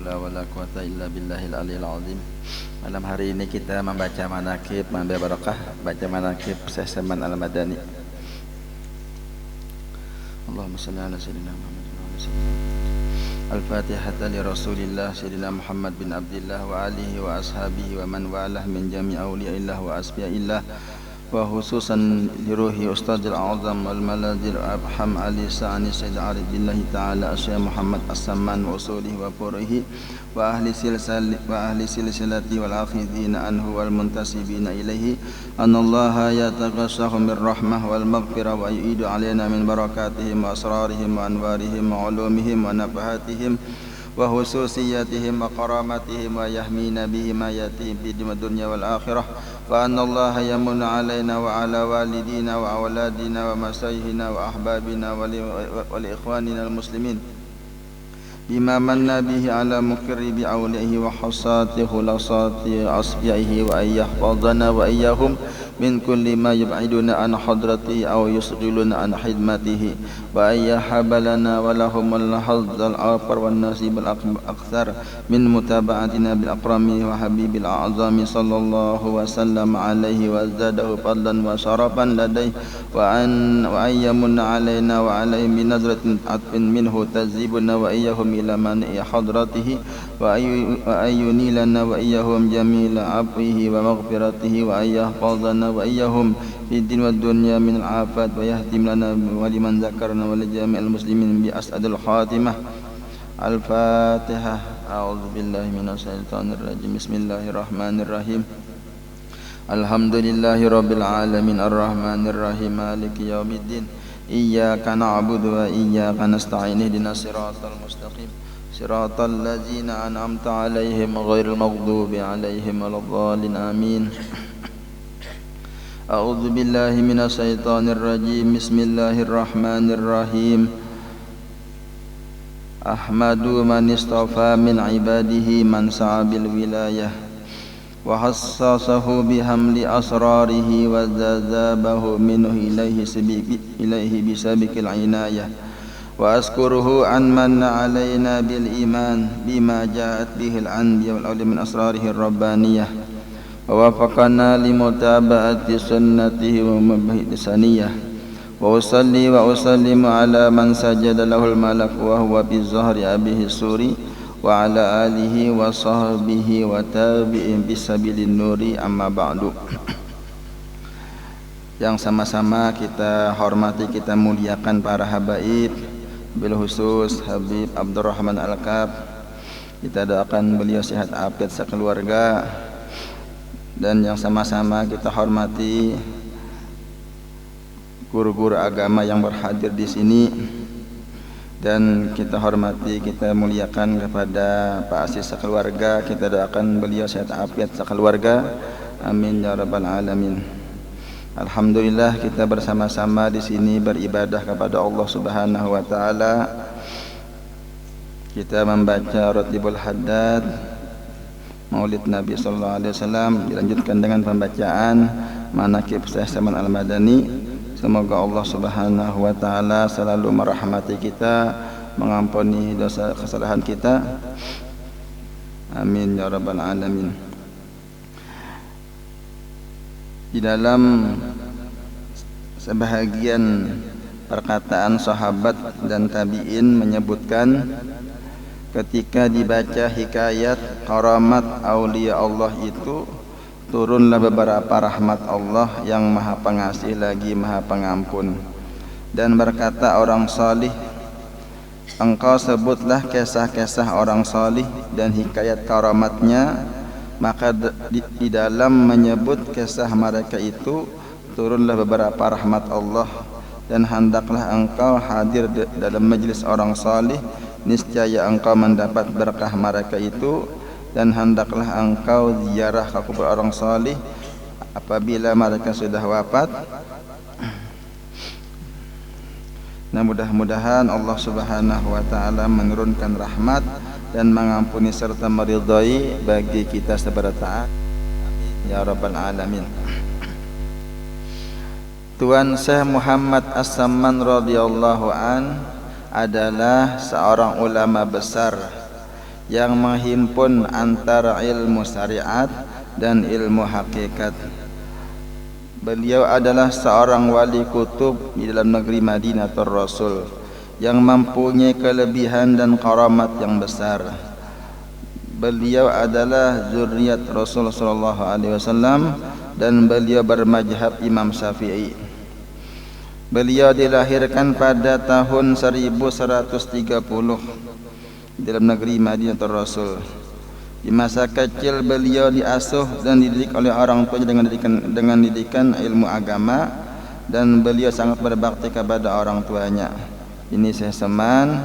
haula wala quwata illa billahil aliyil azim. Malam hari ini kita membaca manaqib Mambe Barakah, baca manaqib Syekh Salman Al-Madani. Allahumma shalli ala sayyidina Muhammad wa ala sayyidina Al-Fatihah li Rasulillah sayyidina Muhammad bin Abdullah wa alihi wa ashabihi wa man walah min jami' awliyaillah wa asfiyaillah wa khususan li ruhi Ustadzil A'zam wal Maladzil Abham Ali Sa'ani Sayyid Arif billahi ta'ala Syekh Muhammad As-Samman wa usulihi wa furihi wa ahli silsilati wal akhidina anhu wal muntasibina ilaihi anallaha yataghassahu min rahmah wal maghfirah wa yu'idu alaina min barakatihim wa asrarihim wa anwarihim wa ulumihim wa nafahatihim wa khususiyatihim wa karamatihim wa yahmina bihi ma yatihim fi dunya wal akhirah wa anallaha yamunnu alaina wa ala walidina wa awladina wa masayihina wa ahbabina wa li ikhwanina al muslimin bima manna bihi ala mukirri bi awlihi wa hasati khulasati asbihi wa ayyahfadhana wa iyyahum min kulli ma yub'iduna an hadratihi aw yusghiluna an khidmatihi wa ayyahabalana wa lahumul hadzal afar wan nasibul akthar min mutaba'atina bil akrami wa habibil a'zami sallallahu wa sallam alaihi wa zadahu fadlan wa syarafan ladaihi wa ayyamunna alaina wa alaihi min nazratin atfin minhu tazibuna wa iyyahum ila man hadratihi wa ayyunilana wa iyyahum jamila afwihi wa maghfiratihi wa ayyahfadhana wa iyyahum fi din wa dunya min al-afat wa yahtim lana wa liman zakarna wa li jami'il muslimin bi as'adil khatimah. Al-Fatihah. A'udzu billahi minasy syaithanir rajim. Bismillahirrahmanirrahim. Alhamdulillahi rabbil alamin arrahmanir rahim maliki yaumiddin. Iyyaka na'budu wa iyyaka nasta'in ihdinas siratal mustaqim siratal ladzina an'amta 'alaihim ghairil maghdubi 'alaihim waladdallin amin. A'udzu billahi minasy syaithanir rajim. Bismillahirrahmanirrahim. Ahmadu man istafa min ibadihi man sa'a bil wilayah wa hassasahu bihamli asrarihi wa zazabahu minhu ilaihi bisabiqil inayah wa askuruhu an manna alaina bil iman bima ja'at bihil anbiya wal awliya min asrarihi rabbaniyah wa wafaqana limutaba'ati sunnatihi wa mabhisaniyah wa usalli wa usallimu ala man sajada lahul malak wa huwa bi zahri abihi suri wa ala alihi wa sahbihi wa tabi'in bisabilin nuri amma ba'du. Yang sama-sama kita hormati, kita muliakan para habaib, bil khusus Habib Abdurrahman Al-Kab. Kita doakan beliau sehat afiat sekeluarga. Dan yang sama-sama kita hormati guru-guru agama yang berhadir di sini, dan kita hormati, kita muliakan kepada Pak Asis sekeluarga. Kita doakan beliau sehat afiat sekeluarga, amin ya rabbal alamin. Alhamdulillah kita bersama-sama di sini beribadah kepada Allah Subhanahu wa taala. Kita membaca Ratibul Haddad Maulid Nabi sallallahu alaihi wasallam, dilanjutkan dengan pembacaan manaqib Syekh Salman Al-Madani. Semoga Allah Subhanahu wa taala selalu merahmati kita, mengampuni dosa kesalahan kita. Amin ya rabbal alamin. Di dalam sebahagian perkataan sahabat dan tabi'in menyebutkan ketika dibaca hikayat karamat aulia Allah itu turunlah beberapa rahmat Allah yang maha pengasih lagi maha pengampun, dan berkata orang salih, engkau sebutlah kisah-kisah orang salih dan hikayat karamatnya, maka di dalam menyebut kisah mereka itu turunlah beberapa rahmat Allah, dan hendaklah engkau hadir dalam majlis orang salih, niscaya engkau mendapat berkah mereka itu, dan hendaklah engkau ziarah ke kubur orang salih apabila mereka sudah wafat. Nah, mudah-mudahan Allah Subhanahu wa taala menurunkan rahmat dan mengampuni serta meridhai bagi kita sebarang taat, ya rabbal alamin. Tuan Syekh Muhammad As-Samman radhiyallahu an adalah seorang ulama besar yang menghimpun antara ilmu syariat dan ilmu hakikat. Beliau adalah seorang wali kutub di dalam negeri Madinatul Rasul yang mempunyai kelebihan dan karamat yang besar. Beliau adalah zuriat Rasul sallallahu alaihi wasallam dan beliau bermazhab Imam Syafi'i. Beliau dilahirkan pada tahun 1130 dalam negeri Madinatul Rasul. Di masa kecil beliau diasuh dan dididik oleh orang tuanya dengan didikan ilmu agama, dan beliau sangat berbakti kepada orang tuanya. Ini Syekh Saman,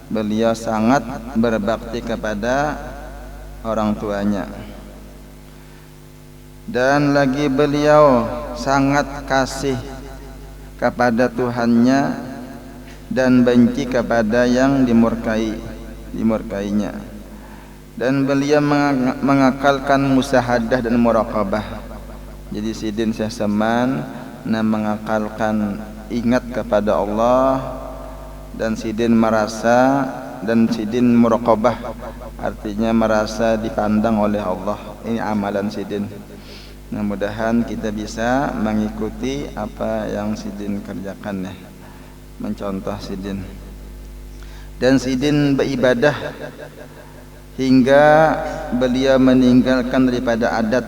beliau sangat berbakti kepada orang tuanya. Dan lagi beliau sangat kasih kepada Tuhannya dan benci kepada yang dimurkainya. Dan beliau mengakalkan musahadah dan muraqabah. Jadi Sidin Syekh Saman mengakalkan ingat kepada Allah, dan Sidin merasa, dan Sidin muraqabah, artinya merasa dipandang oleh Allah. Ini amalan Sidin. Mudah-mudahan kita bisa mengikuti apa yang Sidin kerjakan ya, mencontoh Sidin. Dan Sidin beribadah hingga beliau meninggalkan daripada adat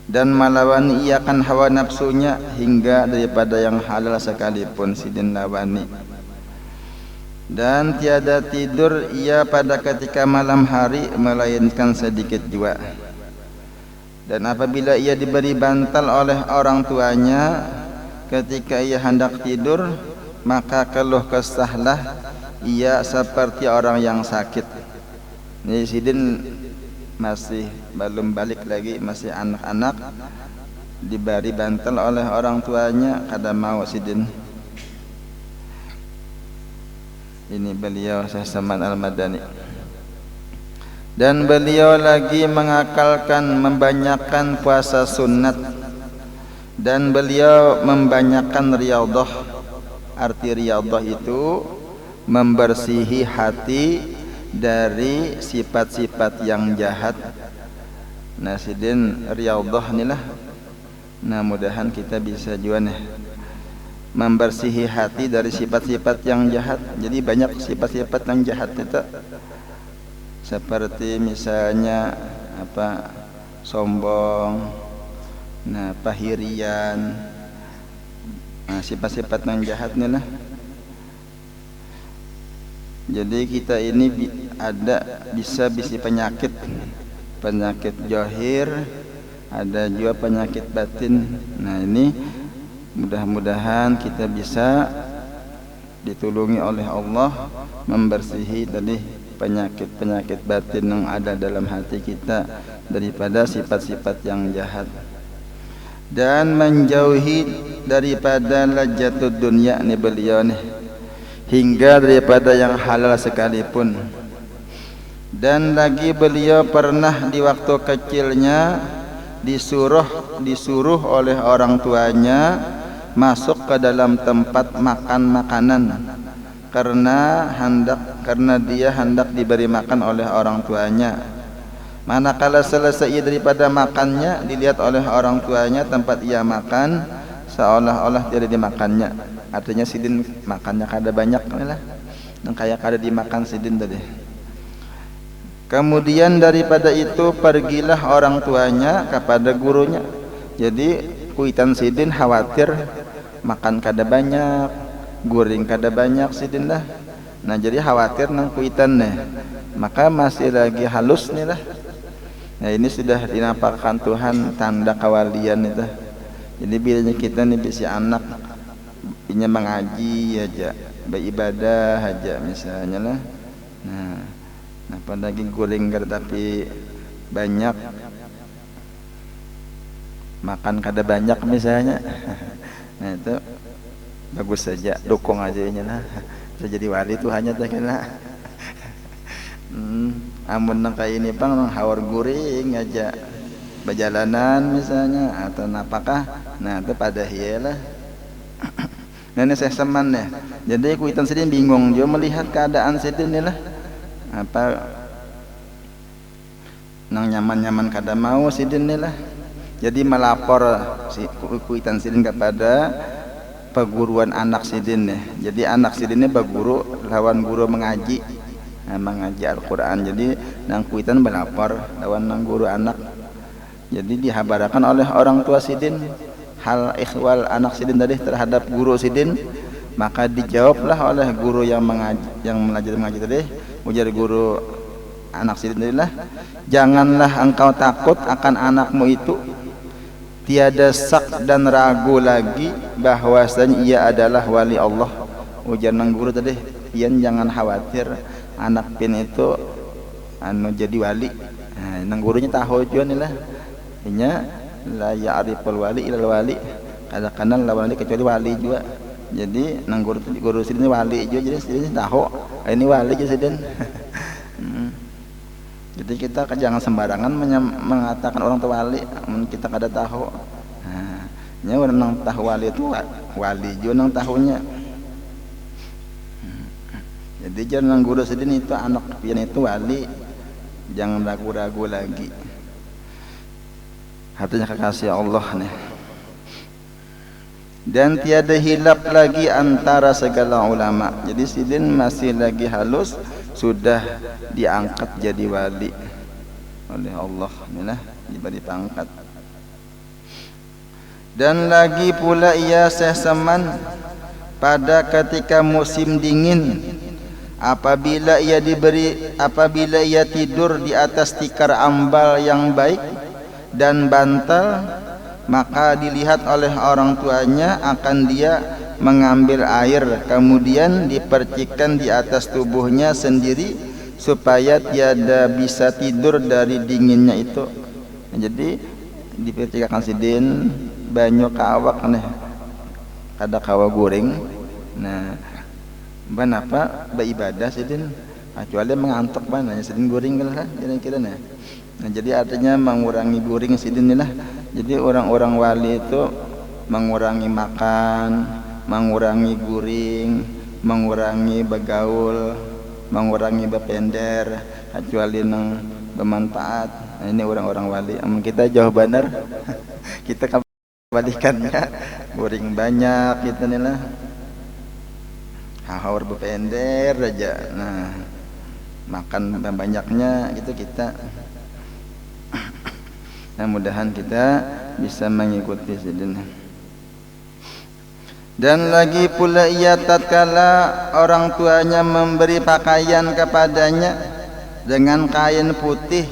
dan melawan iakan hawa nafsunya hingga daripada yang halal sekalipun Sidin lawani. Dan tiada tidur ia pada ketika malam hari melainkan sedikit jua. Dan apabila ia diberi bantal oleh orang tuanya ketika ia hendak tidur, maka keluh kesahlah ia seperti orang yang sakit. Ini Sidin masih belum balik lagi, masih anak-anak, diberi bantal oleh orang tuanya, kada mau Sidin. Ini beliau Syekh Saman Al-Madani. Dan beliau lagi mengakalkan membanyakkan puasa sunat, dan beliau membanyakkan riyadhah. Arti riyadhah itu membersihi hati dari sifat-sifat yang jahat. Sidin riyadhah inilah. Mudahan kita bisa juga nih membersihi hati dari sifat-sifat yang jahat. Jadi banyak sifat-sifat yang jahat itu, seperti misalnya sombong, pahirian, sifat-sifat yang jahat inilah. Jadi kita ini bisa penyakit zahir, ada juga penyakit batin. Ini mudah-mudahan kita bisa ditulungi oleh Allah membersihi dari penyakit-penyakit batin yang ada dalam hati kita daripada sifat-sifat yang jahat, dan menjauhi daripada lajatud dunia nih beliau nih, hingga daripada yang halal sekalipun. Dan lagi beliau pernah di waktu kecilnya disuruh oleh orang tuanya masuk ke dalam tempat makan makanan karena dia hendak diberi makan oleh orang tuanya. Manakala selesai daripada makannya, dilihat oleh orang tuanya tempat ia makan seolah-olah tidak dimakannya. Artinya Sidin makannya kada banyak lah, dan kayak kada dimakan Sidin tadi. Kemudian daripada itu pergilah orang tuanya kepada gurunya. Jadi kuitan Sidin khawatir makan kada banyak, guring kada banyak Sidin lah. Jadi khawatir nang kuitan nih, maka masih lagi halus nih lah. Ini sudah dinampakkan Tuhan tanda kawalian itu. Jadi bilanya kita nih bisa anak inya mengaji aja, beribadah aja misalnya lah. Apalagi guring tapi banyak, makan kada banyak misalnya. Itu bagus saja, dukung aja nya lah. Bisa jadi wali Tuhannya tak kena. Amun nang kayak ini nang hawar guring aja, berjalanan misalnya atau apakah, itu pada hiyalah. Ini Syekh Saman ya. Jadi kuitan Sidin bingung, dia melihat keadaan Sidin ni lah. apa nang nyaman-nyaman kada mau sidin ni lah. Jadi melapor si kuitan sidin kepada perguruan anak sidin nih. Jadi anak sidin ini berguru lawan guru mengaji, mengaji Al-Quran. Jadi nang kuitan melapor lawan nang guru anak. Jadi dihabarakan oleh orang tua sidin hal ikhwal anak sidin tadi terhadap guru sidin, maka dijawablah oleh guru yang mengaji, yang mengaji tadi. Ujar guru anak sidin tadi lah, janganlah engkau takut akan anakmu itu, tiada sak dan ragu lagi bahwasanya ia adalah wali Allah. Ujar nang guru tadi, pian jangan khawatir anak pian itu anu jadi wali. Nah, nang gurunya tahu juga nih lah, nya la ya'riful wali ilal wali, kadang-kadang lawan wali kecuali wali juga. Jadi nang guru sidin wali juga, jadi sidin tahu ini wali juga sidin. Jadi kita jangan sembarangan mengatakan orang tua wali, kita kada tahu. Nah, nya orang nang tahu wali itu wali juga nang tahunya. Jadi jangan guru sidin itu anak pian itu wali, jangan ragu-ragu lagi. Hatinya kekasih Allah nih. Dan tiada hilap lagi antara segala ulama. Jadi sidin masih lagi halus, sudah diangkat jadi wali oleh Allah, inilah diberi pangkat. Dan lagi pula ia sehseman pada ketika musim dingin, apabila ia tidur di atas tikar ambal yang baik dan bantal, maka dilihat oleh orang tuanya akan dia mengambil air, kemudian dipercikkan di atas tubuhnya sendiri supaya tiada bisa tidur dari dinginnya itu. Nah, jadi dipercikkan sidin banyak kawak nih, kada kawa goreng. Nah, ban apa beribadah sidin kecuali mengantuk ban hanya sidin goreng lah kira-kira nah. Nah, jadi artinya mengurangi guring sidin lah. Jadi orang-orang wali itu mengurangi makan, mengurangi guring, mengurangi begaul, mengurangi bepender, kecuali nang bermanfaat. Nah, ini orang-orang wali. Kita jauh benar. Kita kebalikannya, guring banyak gitu nih lah. Hahaur bepender aja. Nah, makan banyaknya gitu kita. Nah, mudahan kita bisa mengikuti sidin. Dan lagi pula ia tatkala orang tuanya memberi pakaian kepadanya dengan kain putih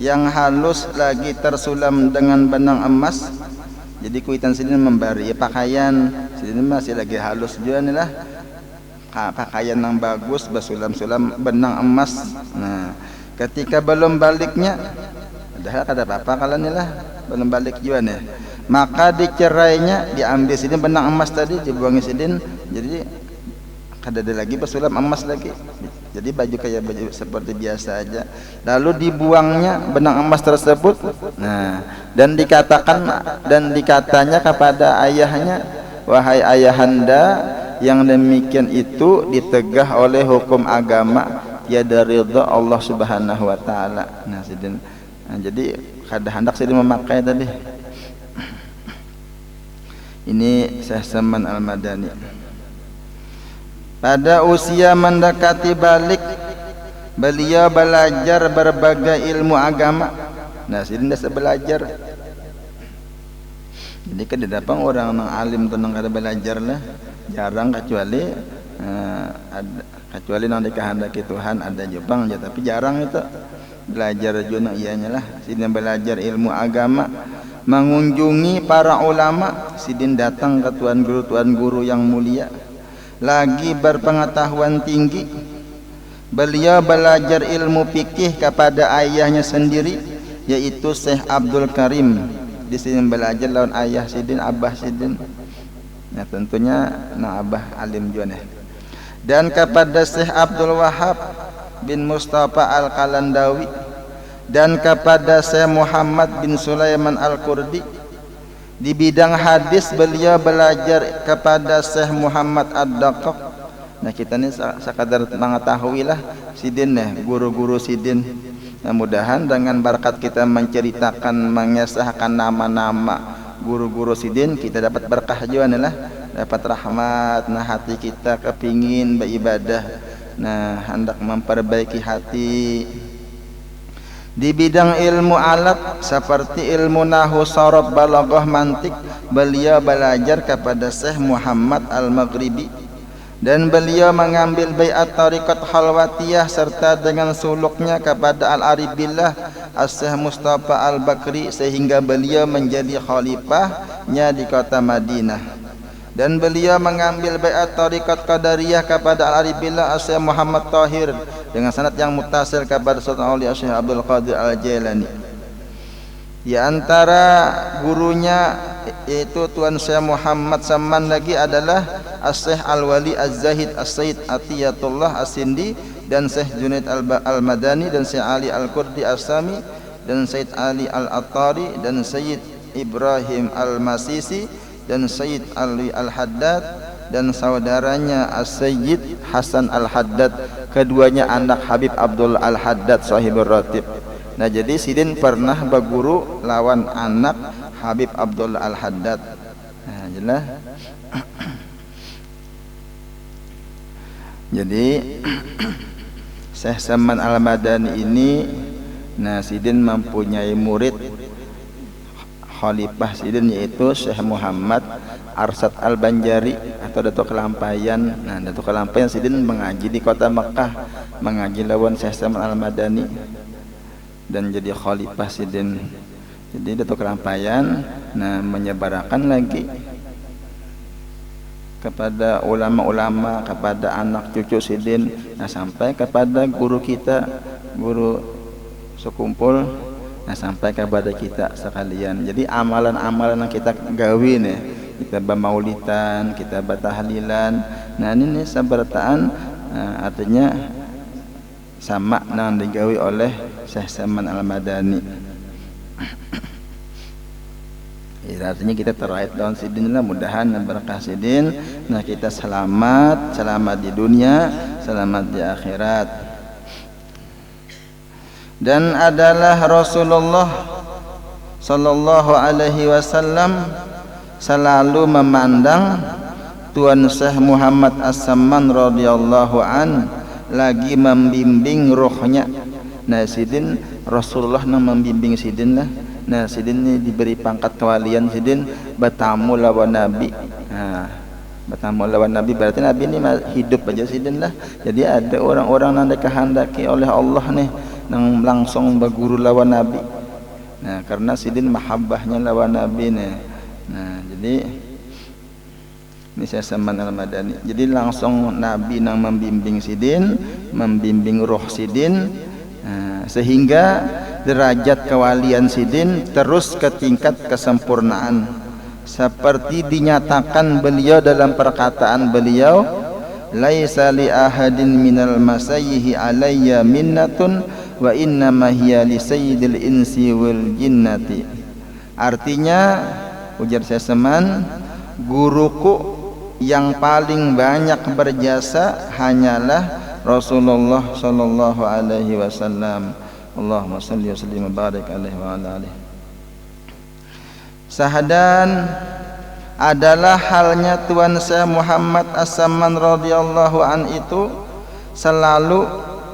yang halus lagi tersulam dengan benang emas. Jadi kuitan sidin memberi pakaian, sidin masih lagi halus juga nih lah, pakaian yang bagus bersulam-sulam benang emas. Nah, ketika belum baliknya, dah kada apa-apa kalian lah, belum balik juga nih, maka dicerainya, diambil sidin benang emas tadi, dibuangi sidin, jadi kada ada lagi bersulam emas lagi, jadi baju kayak baju seperti biasa aja, lalu dibuangnya benang emas tersebut. Nah, dan dikatanya kepada ayahnya, wahai ayahanda, yang demikian itu ditegah oleh hukum agama, tiada ridha Allah Subhanahu wa taala. Nah, sidin, nah, jadi kada hendak sidin memakai tadi. Ini Syekh Saman Al-Madani. Pada usia mendekati balik, beliau belajar berbagai ilmu agama. Nah, sidin dah belajar. Jadi kan didapat orang yang alim tenang kada belajar lah, jarang, kecuali kecuali nang dikehendaki Tuhan ada Jepang aja, tapi jarang itu belajar juga ianya lah. Sidin belajar ilmu agama, mengunjungi para ulama, sidin datang ke tuan guru yang mulia, lagi berpengetahuan tinggi. Beliau belajar ilmu fikih kepada ayahnya sendiri, yaitu Syekh Abdul Karim. Di sini belajar lawan ayah sidin, abah sidin. Nah, tentunya nah abah alim juga nih. Dan kepada Syekh Abdul Wahab bin Mustafa Al-Qalandawi, dan kepada Syekh Muhammad bin Sulaiman Al-Qurdi. Di bidang hadis beliau belajar kepada Syekh Muhammad Ad-Daqaq Nah kita ini sekadar mengetahui lah sidin guru-guru sidin. Nah mudahan dengan berkat kita menceritakan mengesahkan nama-nama guru-guru sidin kita dapat berkah juga lah, dapat rahmat. Nah hati kita kepingin beribadah, nah hendak memperbaiki hati di bidang ilmu alat seperti ilmu nahwu, sharaf, balaghah, mantik. Beliau belajar kepada Syekh Muhammad Al-Maghribi dan beliau mengambil baiat tariqat Khalwatiyah serta dengan suluknya kepada Al-Arif Billah Syekh Mustafa Al-Bakri sehingga beliau menjadi khalifahnya di kota Madinah. Dan beliau mengambil baiat tariqat Qadariyah kepada Al-Arif Billah Syekh Muhammad Tahir dengan sanad yang muttasil kepada Sultan Aulia Syekh Abdul Qadir Al-Jailani. Di antara gurunya yaitu Tuan Syekh Muhammad Saman lagi adalah Syekh Al-Wali Az-Zahid As-Sayyid Atiyatullah As-Sindi dan Syekh Junaid Al-Madani dan Syekh Ali Al-Qurdi As-Sami dan Syed Ali Al-Attari dan Syed Ibrahim Al-Masisi dan Syed Ali Al-Haddad dan saudaranya As-Sayyid Hasan Al-Haddad, keduanya anak Habib Abdul Al-Haddad sahibur ratib. Nah jadi sidin pernah berguru lawan anak Habib Abdul Al-Haddad. Nah jelas. Jadi Syekh Saman Al-Madani ini, nah sidin mempunyai murid khalifah sidin yaitu Syekh Muhammad Arsad Al-Banjari atau Datuk Kelampayan. Nah Datuk Kelampayan sidin mengaji di kota Mekah, mengaji lawan Syekh Saman Al-Madani dan jadi khalifah sidin. Jadi Datuk Kelampayan nah menyebarkan lagi kepada ulama-ulama, kepada anak cucu sidin, nah sampai kepada guru kita, guru sekumpul, nah sampai kepada kita sekalian. Jadi amalan-amalan yang kita gawe nih, kita bermaulidan, kita bertahlilan, nah ini nih sabartaan, artinya sama yang digawe oleh Syekh Saman Al-Madani. Ya, artinya kita terkait daun sidin lah, mudahan berkah sidin. Nah kita selamat di dunia, selamat di akhirat. Dan adalah Rasulullah sallallahu alaihi wasallam selalu memandang Tuan Syekh Muhammad As-Samman radhiyallahu an lagi membimbing rohnya. Nah sidin Rasulullah yang membimbing sidin lah. Nah sidin ini diberi pangkat kewalian, sidin bertamu lawan Nabi. Nah bertamu lawan Nabi berarti Nabi ini hidup aja sidin lah. Jadi ada orang-orang yang dikehendaki oleh Allah nih yang langsung berguru lawan Nabi. Nah karena sidin mahabbahnya lawan Nabi nih. Nah jadi ini saya Saman Al-Madani. Jadi langsung Nabi yang membimbing sidin, membimbing roh sidin, sehingga derajat kewalian sidin terus ke tingkat kesempurnaan seperti dinyatakan beliau dalam perkataan beliau, laisa li ahadin minal masayyihi alayya minnatun wa innama hiya li sayyidil insi wal jinnati. Artinya ujar Syekh Saman, guruku yang paling banyak berjasa hanyalah Rasulullah sallallahu alaihi wasallam. Allahumma salli wa sallim wa barik alaihi wa ala alihi. Sahadan adalah halnya Tuan Syekh Muhammad As-Samman radhiyallahu an itu selalu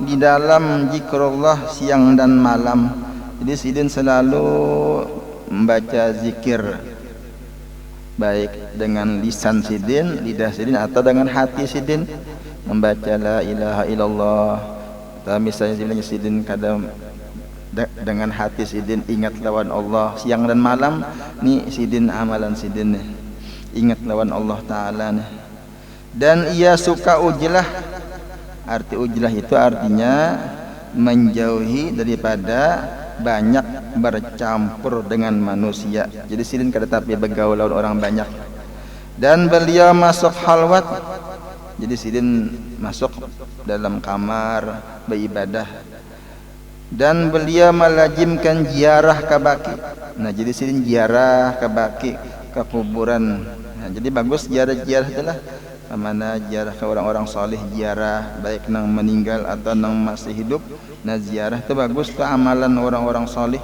di dalam zikrullah siang dan malam. Jadi sidin selalu membaca zikir baik dengan lisan sidin, lidah sidin atau dengan hati sidin, membaca la ilaha illallah. Atau misalnya sidin kadang dengan hati sidin ingat lawan Allah siang dan malam, ni sidin amalan sidin nih, ingat lawan Allah Ta'ala nih. Dan ia suka ujlah. Arti ujlah itu artinya menjauhi daripada banyak bercampur dengan manusia. Jadi sidin kada tapi bergaul lawan orang banyak. Dan beliau masuk halwat. Jadi sidin masuk dalam kamar beribadah. Dan beliau melazimkan ziarah ke baki. Nah jadi sidin ziarah ke baki, ke kuburan. Nah, jadi bagus ziarah itulah Mana ziarah ke orang-orang saleh, ziarah baik nang meninggal atau nang masih hidup. Nah ziarah itu bagus tuh amalan orang-orang saleh.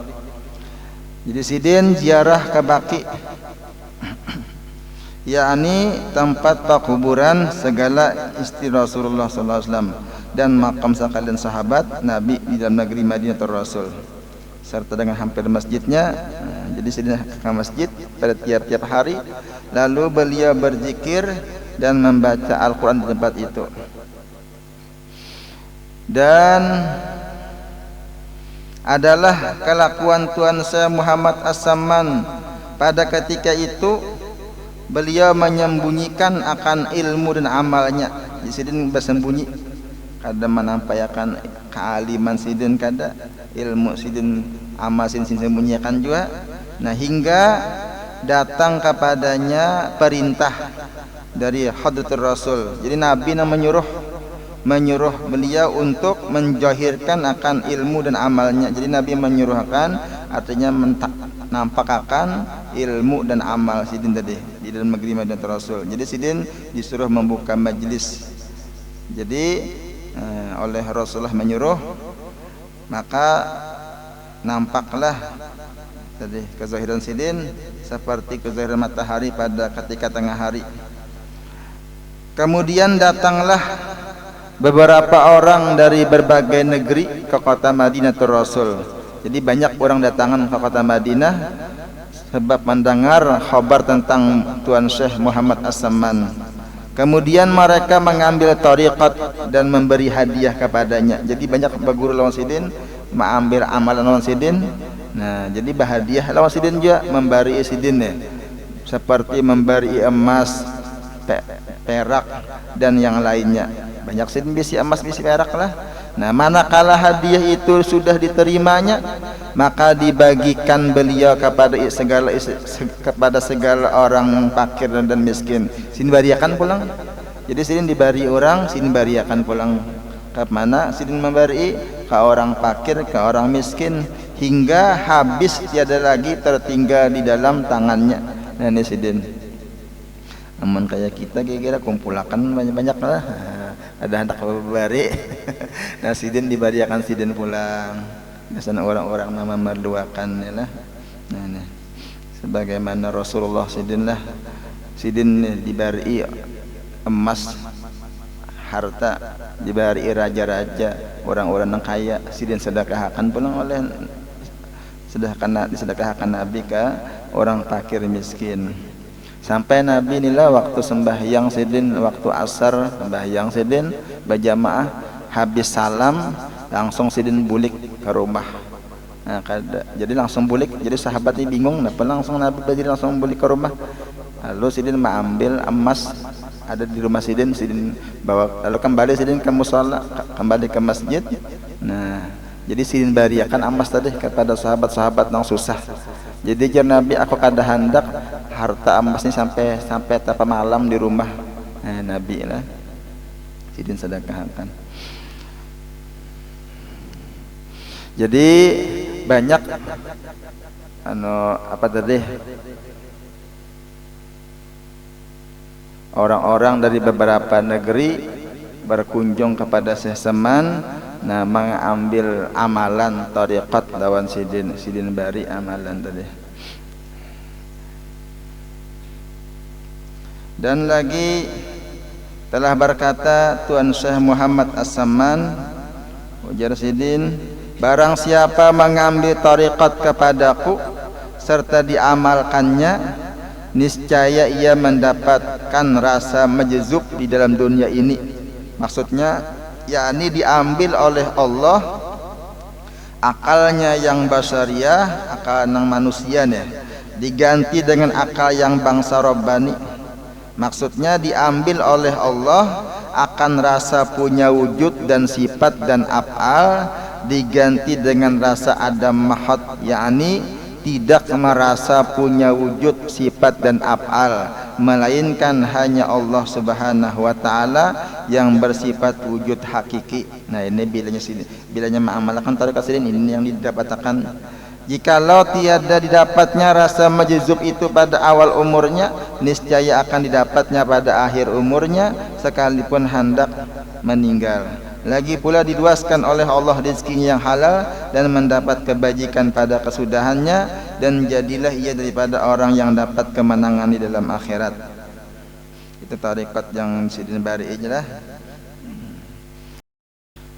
Jadi sidin ziarah ke baki, yakni tempat pekuburan segala istri Rasulullah sallallahu alaihi wasallam dan makam sekalian sahabat Nabi di dalam negeri Madinatul Rasul serta dengan hampir masjidnya. Jadi sidin ke masjid pada tiap-tiap hari, lalu beliau berzikir dan membaca Al-Quran di tempat itu. Dan adalah kelakuan Tuan saya Muhammad As-Samman pada ketika itu beliau menyembunyikan akan ilmu dan amalnya. Di sini bersembunyi, kada menampakkan kealiman sidin, kada ilmu sidin, amal sidin sembunyikan juga. Nah hingga datang kepadanya perintah dari Hadratul Rasul. Jadi Nabi menyuruh beliau untuk menjahirkan akan ilmu dan amalnya. Jadi Nabi menyuruhkan, artinya menampakkan ilmu dan amal sidin tadi di dalam negeri Madinatul Rasul. Jadi sidin disuruh membuka majlis. Jadi oleh Rasulullah menyuruh, maka nampaklah tadi kezahiran sidin seperti kezahiran matahari pada ketika tengah hari. Kemudian datanglah beberapa orang dari berbagai negeri ke kota Madinatul Rasul. Jadi banyak orang datangan ke kota Madinah sebab mendengar kabar tentang Tuan Syekh Muhammad As-Samman. Kemudian mereka mengambil tariqat dan memberi hadiah kepadanya. Jadi banyak berguru lawan sidin mengambil amalan lawan sidin. Nah, jadi berhadiah lawan sidin juga memberi sidin ya. Seperti memberi emas, perak dan yang lainnya. Banyak sidin bisi emas, bisi perak lah. Nah, manakala hadiah itu sudah diterimanya, maka dibagikan beliau kepada segala orang fakir dan miskin. Sini bariakan pulang. Jadi sidin dibari orang, sini bariakan pulang. Ke mana sidin memberi? Ke orang fakir, ke orang miskin, hingga habis tiada lagi tertinggal di dalam tangannya. Nah, ini sidin. Namun kayak kita kira-kira kumpulakan banyak-banyak lah. Ada hendak bari. Nah sidin dibariakan sidin pulang. Biasanya orang-orang nama merduakan ya lah. Nah, sebagaimana Rasulullah sidin lah. Sidin dibari emas, harta, dibari raja-raja, orang-orang yang kaya. Sidin sedekahkan pulang oleh disedekahkan Nabi ke orang fakir miskin. Sampai Nabi inilah waktu sembahyang sidin, waktu asar sembahyang sidin berjamaah, habis salam langsung sidin bulik ke rumah. Nah, jadi langsung bulik. Jadi sahabat ini bingung, kenapa langsung Nabi berdiri langsung bulik ke rumah. Lalu sidin mengambil emas ada di rumah sidin, sidin bawa, lalu kembali sidin ke musala, kembali ke masjid. Nah, jadi sidin bariakan emas tadi kepada sahabat-sahabat yang susah. Jadi jar Nabi, aku kada hendak harta emas ini sampai tapa malam di rumah. Nah, Nabi lah sidin sedekahkan. Jadi banyak apa tadi orang-orang dari beberapa negeri berkunjung kepada Syekh Samman, nah mengambil amalan tariqat lawan sidin bari amalan tadi. Dan lagi telah berkata Tuan Syekh Muhammad As-Samman, ujar sidin, barang siapa mengambil tariqat kepadaku serta diamalkannya, niscaya ia mendapatkan rasa majzub di dalam dunia ini. Maksudnya yakni diambil oleh Allah akalnya yang basyariah, akal yang manusia nih, diganti dengan akal yang bangsa Rabbani. Maksudnya diambil oleh Allah akan rasa punya wujud dan sifat dan af'al, diganti dengan rasa adam mahad, yakni tidak merasa punya wujud, sifat dan af'al, melainkan hanya Allah Subhanahu wa taala yang bersifat wujud hakiki. Nah, ini bilanya mengamalkan tariqat sidin ini yang didapatkan Jikalau tiada didapatnya rasa majzub itu pada awal umurnya, niscaya akan didapatnya pada akhir umurnya sekalipun hendak meninggal. Lagi pula diluaskan oleh Allah rezekinya yang halal dan mendapat kebajikan pada kesudahannya, dan jadilah ia daripada orang yang dapat kemenangan di dalam akhirat. Itu tarekat yang Sidin Bari'i lah.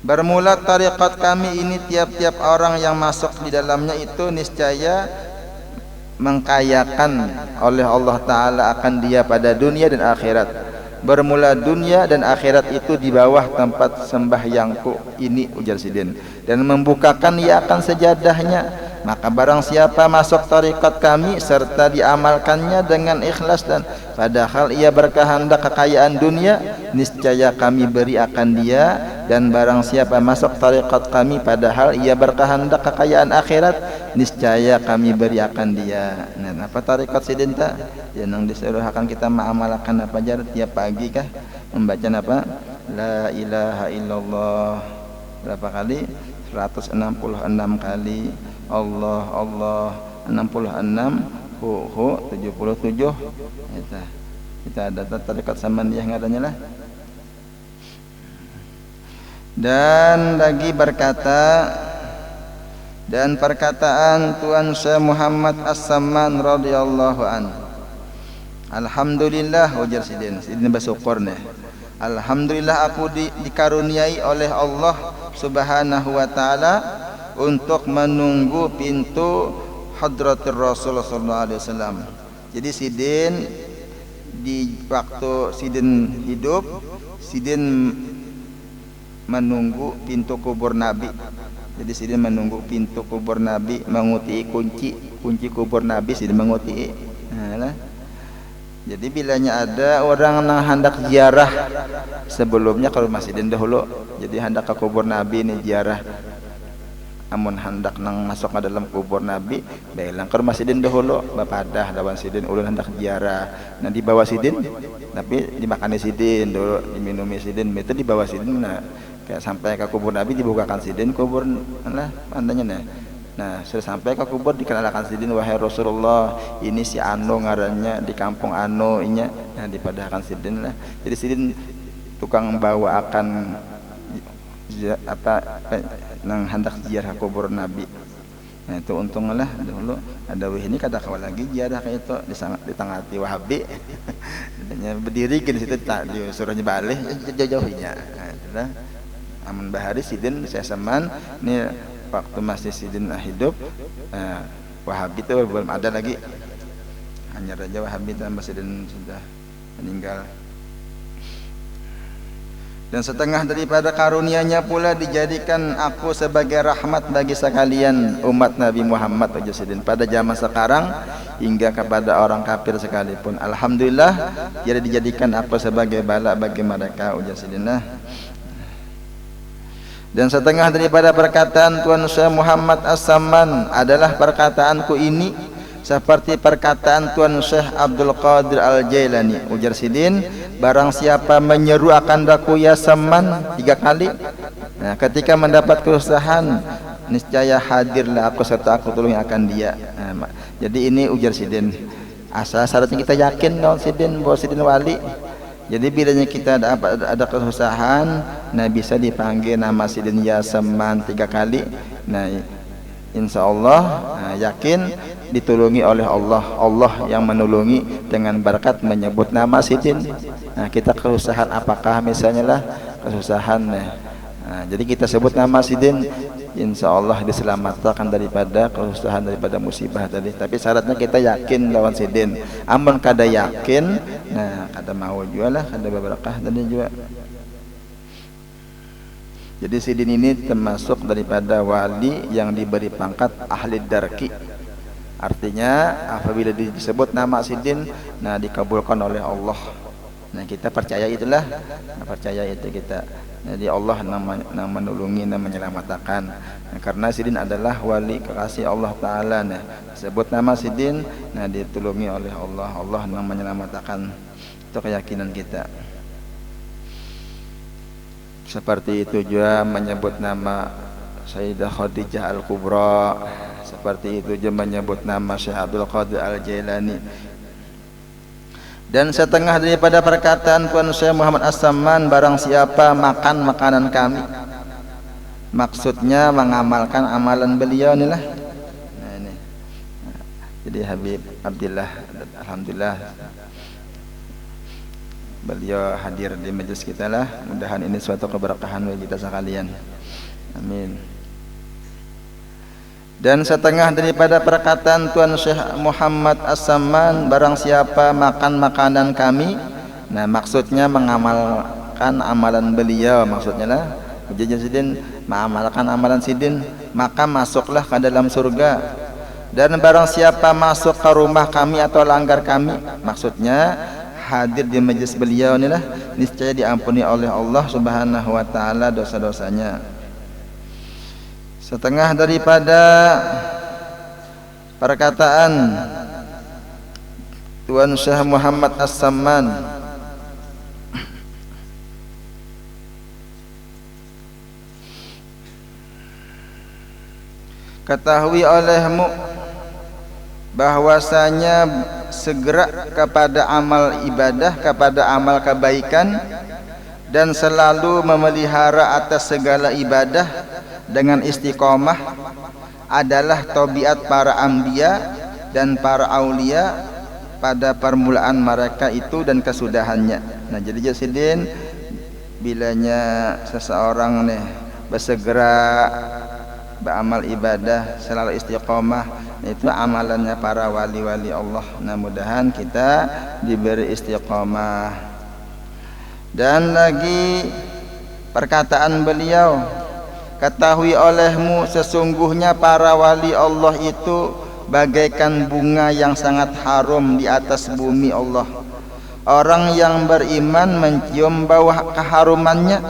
Bermula tarekat kami ini, tiap-tiap orang yang masuk di dalamnya itu niscaya mengkayakan oleh Allah Ta'ala akan dia pada dunia dan akhirat. Bermula dunia dan akhirat itu di bawah tempat sembahyangku ini, ujar Sidin, dan membukakan ia akan sejadahnya. Maka barang siapa masuk tarekat kami serta diamalkannya dengan ikhlas dan padahal ia berkehendak kekayaan dunia, niscaya kami beri akan dia. Dan barang siapa masuk tarekat kami padahal ia berkehendak kekayaan akhirat, niscaya kami beri akan dia. Nah, apa tarekat Sidin tak? Yang disuruh akan kita mengamalkan apa aja tiap pagi kah? Membaca apa? La ilaha illallah berapa kali? 166 kali. Allah Allah 66, hu 77. Kita ada tarekat Samaniyah ngadanya lah. Dan lagi berkata, dan perkataan Tuan Syekh Muhammad As-Samman radhiyallahu an. Alhamdulillah, ujar Sidin bersyukur nih. Alhamdulillah aku dikaruniai oleh Allah Subhanahu wa taala untuk menunggu pintu hadratir Rasul sallallahu alaihi wasallam. Jadi Sidin di waktu Sidin hidup, Sidin menunggu pintu kubur Nabi. Jadi Sidin menunggu pintu kubur Nabi, menguti kunci kubur Nabi, Sidin menguti. Nah, jadi bilanya ada orang yang hendak ziarah sebelumnya kalau masih Sidin dahulu, jadi hendak ke kubur Nabi ini ziarah. Amun hendak nang masuk ke dalam kubur Nabi, belang ke rumah Sidin dahulu, bapadah lawan Sidin ulun hendak ziarah. Nah dibawa Sidin, tapi dimakani Sidin dulu, diminumi Sidin, itu dibawa Sidin. Nah kayak sampai ke kubur Nabi dibukakan Sidin kubur lah pandanya. Nah sudah sampai ke kubur dikenalkan Sidin, wahai Rasulullah, ini si Ano ngarannya di kampung Ano inya. Nah dipadahkan Sidin lah. Jadi Sidin tukang bawa akan apa nang hendak ziarah kubur Nabi. Nah itu untunglah dulu ada wih ini kada kawal lagi ziarah kayak itu di tangati Wahabi. Adanya berdiri ke situ tak disuruhnya balik jauh-jauhnya. Nah itulah amun bahari Sidin saya seman ini waktu masih Sidin hidup, Wahabi itu belum ada lagi, hanya raja Wahabi dan Sidin sudah meninggal. Dan setengah daripada karunia-Nya pula dijadikan aku sebagai rahmat bagi sekalian umat Nabi Muhammad pada zaman sekarang hingga kepada orang kafir sekalipun. Alhamdulillah, jadi dijadikan aku sebagai bala bagi mereka, ujar Sidina. Dan setengah daripada perkataan Tuan Syekh Muhammad As-Samman adalah perkataanku ini seperti perkataan Tuan Syekh Abdul Qadir Al-Jailani, ujar Sidin, barang siapa menyeru akan daku ya Samman 3 kali, nah ketika mendapat kesusahan niscaya hadirlah aku serta aku tolong akan dia. Nah, jadi ini ujar Sidin, asal syaratnya kita yakin dong Sidin bahwa Sidin wali. Jadi bilanya kita ada kesusahan, nah bisa dipanggil nama Sidin ya Samman 3 kali. Nah insyaallah yakin ditolongi oleh Allah, Allah yang menolongi dengan berkat menyebut nama Sidin. Nah kita kesusahan apakah misalnya lah kesusahan, nah jadi kita sebut nama Sidin, insyaallah diselamatkan daripada kesusahan, daripada musibah tadi. Tapi syaratnya kita yakin lawan Sidin. Amun kada yakin, nah kada mau juga lah, kada berkah tadi juga. Jadi Sidin ini termasuk daripada wali yang diberi pangkat ahli darki. Artinya apabila disebut nama Sidin, nah dikabulkan oleh Allah. Nah kita percaya itulah, percaya itu kita. Jadi Allah yang menolongi dan menyelamatkan. Nah, karena Sidin adalah wali kekasih Allah Taala. Nah sebut nama Sidin, nah ditolongi oleh Allah, Allah yang menyelamatkan. Itu keyakinan kita. Seperti itu juga menyebut nama Sayyidah Khadijah Al-Kubra, seperti itu dia menyebut nama Syekh Abdul Qadir Al-Jailani. Dan setengah daripada perkataan Tuan Syekh Muhammad As-Samman, barang siapa makan makanan kami, maksudnya mengamalkan amalan beliau inilah. Nah, ini. Jadi Habib Abdillah, alhamdulillah beliau hadir di majelis kita lah. Mudahan ini suatu keberkahan bagi kita sekalian. Amin. Dan setengah daripada perkataan Tuan Syekh Muhammad As-Samman, barang siapa makan makanan kami, nah maksudnya mengamalkan amalan beliau, maksudnya lah Mujaddid Sidin mengamalkan amalan Sidin, maka masuklah ke dalam surga. Dan barang siapa masuk ke rumah kami atau langgar kami, maksudnya hadir di majelis beliau inilah, niscaya diampuni oleh Allah Subhanahu wa taala dosa-dosanya. Setengah daripada perkataan Tuan Syekh Muhammad As-Samman, ketahui olehmu bahwasanya segera kepada amal ibadah, kepada amal kebaikan, dan selalu memelihara atas segala ibadah dengan istiqomah adalah tabiat para anbiya dan para aulia pada permulaan mereka itu dan kesudahannya. Nah, jadi Jasidin bilanya seseorang nih bersegera beramal ibadah selalu istiqomah, itu amalannya para wali-wali Allah. Nah, mudahan kita diberi istiqomah. Dan lagi perkataan beliau, ketahui olehmu sesungguhnya para wali Allah itu bagaikan bunga yang sangat harum di atas bumi Allah. Orang yang beriman mencium bau keharumannya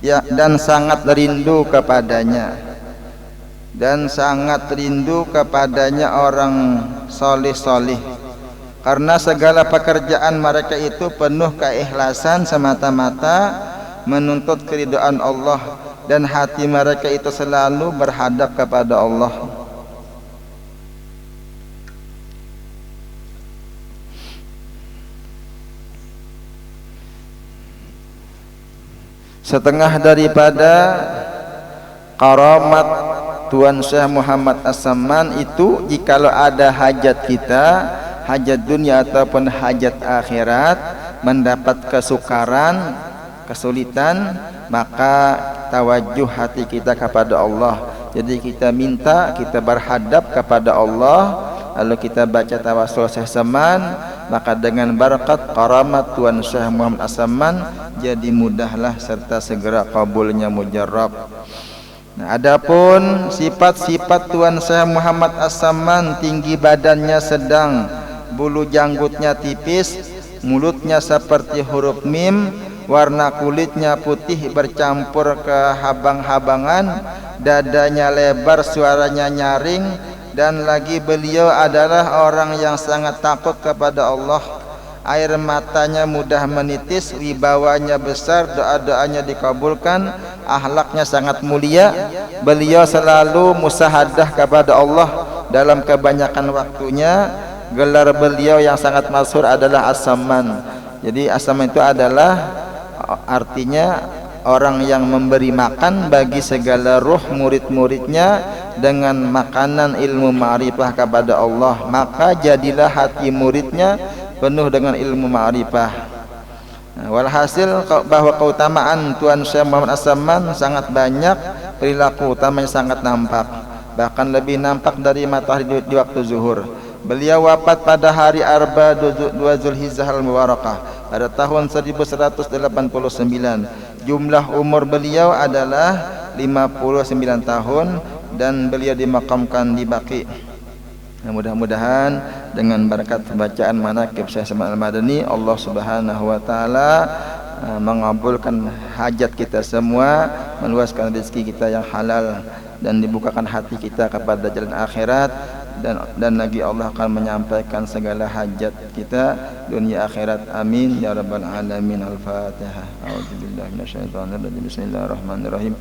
ya, dan sangat rindu kepadanya. Dan sangat rindu kepadanya orang solih-solih, karena segala pekerjaan mereka itu penuh keikhlasan semata-mata menuntut keridhaan Allah, dan hati mereka itu selalu berhadap kepada Allah. Setengah daripada karamat Tuan Syekh Muhammad As-Samman itu, jikalau ada hajat kita, hajat dunia ataupun hajat akhirat, mendapat kesukaran, kesulitan, maka tawajuh hati kita kepada Allah. Jadi kita minta, kita berhadap kepada Allah, lalu kita baca tawassul Syekh Samman, maka dengan barakat karamat Tuan Syekh Muhammad As-Samman jadi mudahlah serta segera kabulnya mujarrab. Nah, adapun sifat-sifat Tuan Syekh Muhammad As-Samman, tinggi badannya sedang, bulu janggutnya tipis, mulutnya seperti huruf mim, warna kulitnya putih bercampur kehabang-habangan, dadanya lebar, suaranya nyaring, dan lagi beliau adalah orang yang sangat takut kepada Allah. Air matanya mudah menitis, wibawanya besar, doa-doanya dikabulkan, akhlaknya sangat mulia. Beliau selalu musahadah kepada Allah dalam kebanyakan waktunya. Gelar beliau yang sangat masyhur adalah As-Samman. Jadi As-Samman itu adalah artinya orang yang memberi makan bagi segala ruh murid-muridnya dengan makanan ilmu ma'rifah kepada Allah, maka jadilah hati muridnya penuh dengan ilmu ma'rifah. Walhasil bahwa keutamaan Tuan Syekh Muhammad As-Samman sangat banyak, perilaku utamanya sangat nampak, bahkan lebih nampak dari matahari di waktu zuhur. Beliau wafat pada hari Arba 2 Zulhijjah al-Mubarakah pada tahun 1189. Jumlah umur beliau adalah 59 tahun dan beliau dimakamkan di Baqi. Mudah-mudahan dengan berkat bacaan manaqib Syekh Samman Al-Madani, Allah Subhanahu wa taala mengabulkan hajat kita semua, meluaskan rezeki kita yang halal, dan dibukakan hati kita kepada jalan akhirat, dan lagi Allah akan menyampaikan segala hajat kita dunia akhirat. Amin ya rabbal alamin. Al-Fatihah. A'udzubillahi minasyaitonir rajim. Bismillahirrahmanirrahim.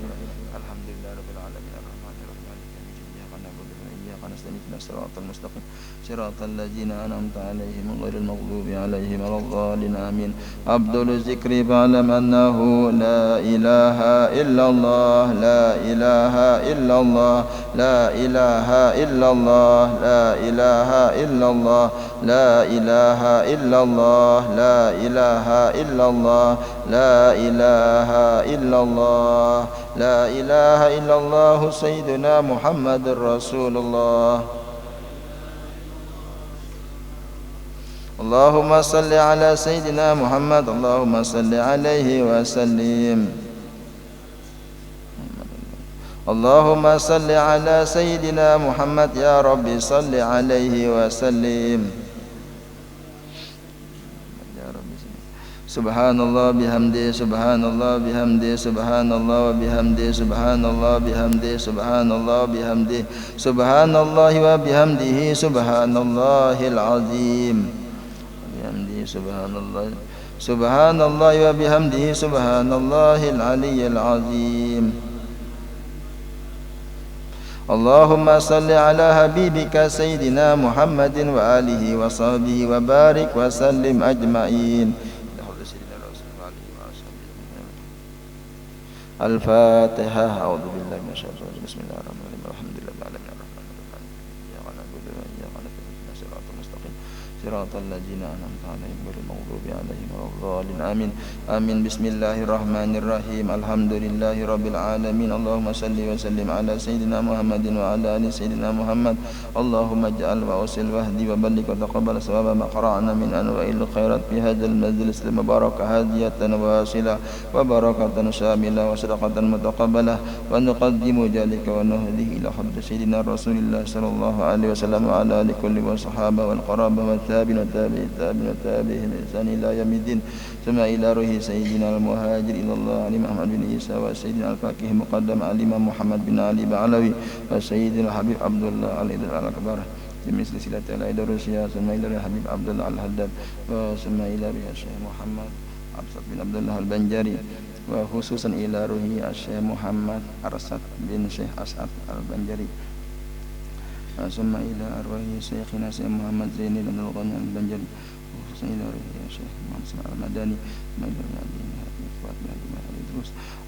Alhamdulillahirabbil alamin. Arrahmanirrahim. Maliki yaumiddin. Iyyaka na'budu wa نستعين اهدنا الصراط المستقيم صراط الذين أنعمت عليهم غير المغضوب عليهم ولا الضالين آمين. أفضل الذكر فاعلم أنه لا إله إلا الله لا إله إلا الله لا إله إلا الله لا إله إلا الله لا إله إلا الله لا إله إلا الله لا إله إلا الله لا إله إلا الله سيدنا محمد رسول الله. اللهم صل على سيدنا محمد اللهم صل عليه وسلم. اللهم صل على سيدنا محمد يا رب صل عليه وسلم. سبحان الله بحمده سبحان الله بحمده سبحان الله وبحمده سبحان الله بحمده سبحان الله بحمده سبحان الله وبحمده سبحان الله العظيم بحمده سبحان الله سبحان الله وبحمده سبحان الله العلي العظيم. اللهم صل على حبيبك سيدنا محمد وآله وصحبه وبارك وسلم أجمعين. الفاتحة. أعوذ بالله من الشيطان الرجيم بسم الله الرحمن الرحيم الحمد لله رب العالمين الرحمن الرحيم إياك نعبد وإياك نستعين صراط المستقيم صراط الذين أنعمت عليهم غير المغضوب عليهم ولا الضالين آمين آمين. بسم الله الرحمن الرحيم الحمد لله رب العالمين اللهم صل وسلم على سيدنا محمد وعلى آل سيدنا محمد. اللهم اجعل وأوصل واهدي وبلغ وتقبل ثواب ما قرأنا من أنواع الخيرات في هذا المجلس المبارك هادية واصلة وبركة شاملة وصدقة متقبلة ونقدم ذلك ونهديه إلى حضرة سيدنا رسول الله صلى الله عليه وسلم وعلى آل كل والصحابة والقرابة والتابعين والتابعين بإحسان إلى يوم الدين. ثم إلى روح سيدنا المهاجر إلى الله علي محمد بن عيسى وسيدنا الفقيه مقدم علي محمد بن علي بعلوي وسيدنا الحبيب عبد الله الأكبر بمثل سلسلة الأيدروسية. ثم إلى الحبيب عبد الله الحداد ثم إلى روح الشيخ محمد عبد بن عبد الله البنجري وخصوصا إلى روح الشيخ محمد أرسد بن شيخ أسعد البنجري. ثم إلى أرواح شيخنا الشيخ محمد زين بن الغني البنجري وخصوصا إلى روح الشيخ محمد المدني.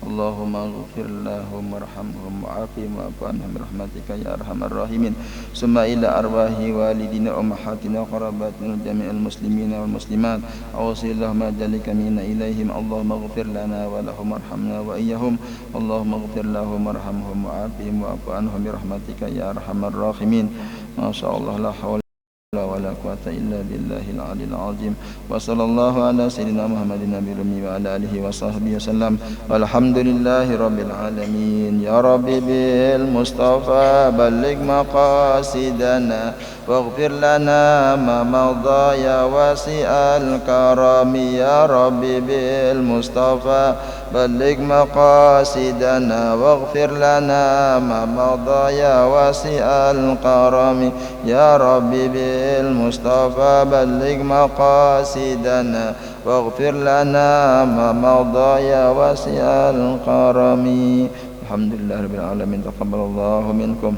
اللهم اغفر لهم وارحمهم وعافهم واعف عنهم برحمتك يا أرحم الراحمين. ثم إلى أرواح والدينا وأمهاتنا وقراباتنا جميع المسلمين والمسلمات أوصل اللهم ذلك منا إليهم. اللهم اغفر لنا ولهم وارحمنا وإياهم. اللهم اغفر لهم وارحمهم وعافهم واعف عنهم برحمتك يا أرحم الراحمين. ما شاء الله لا حول ولا قوة إلا بالله العلي العظيم. وصلى الله على سيدنا محمد النبي الأمي وعلى آله وصحبه وسلم والحمد لله رب العالمين. يا ربي بالمصطفى بلغ مقاصدنا واغفر لنا ما مضى يا واسع الكرم. يا ربي بالمصطفى بلغ مقاصدنا واغفر لنا ما مضى يا واسع الكرم. يا ربي بالمصطفى بلغ مقاصدنا واغفر لنا ما مضى يا واسع الكرم. الحمد لله رب العالمين. تقبل الله منكم.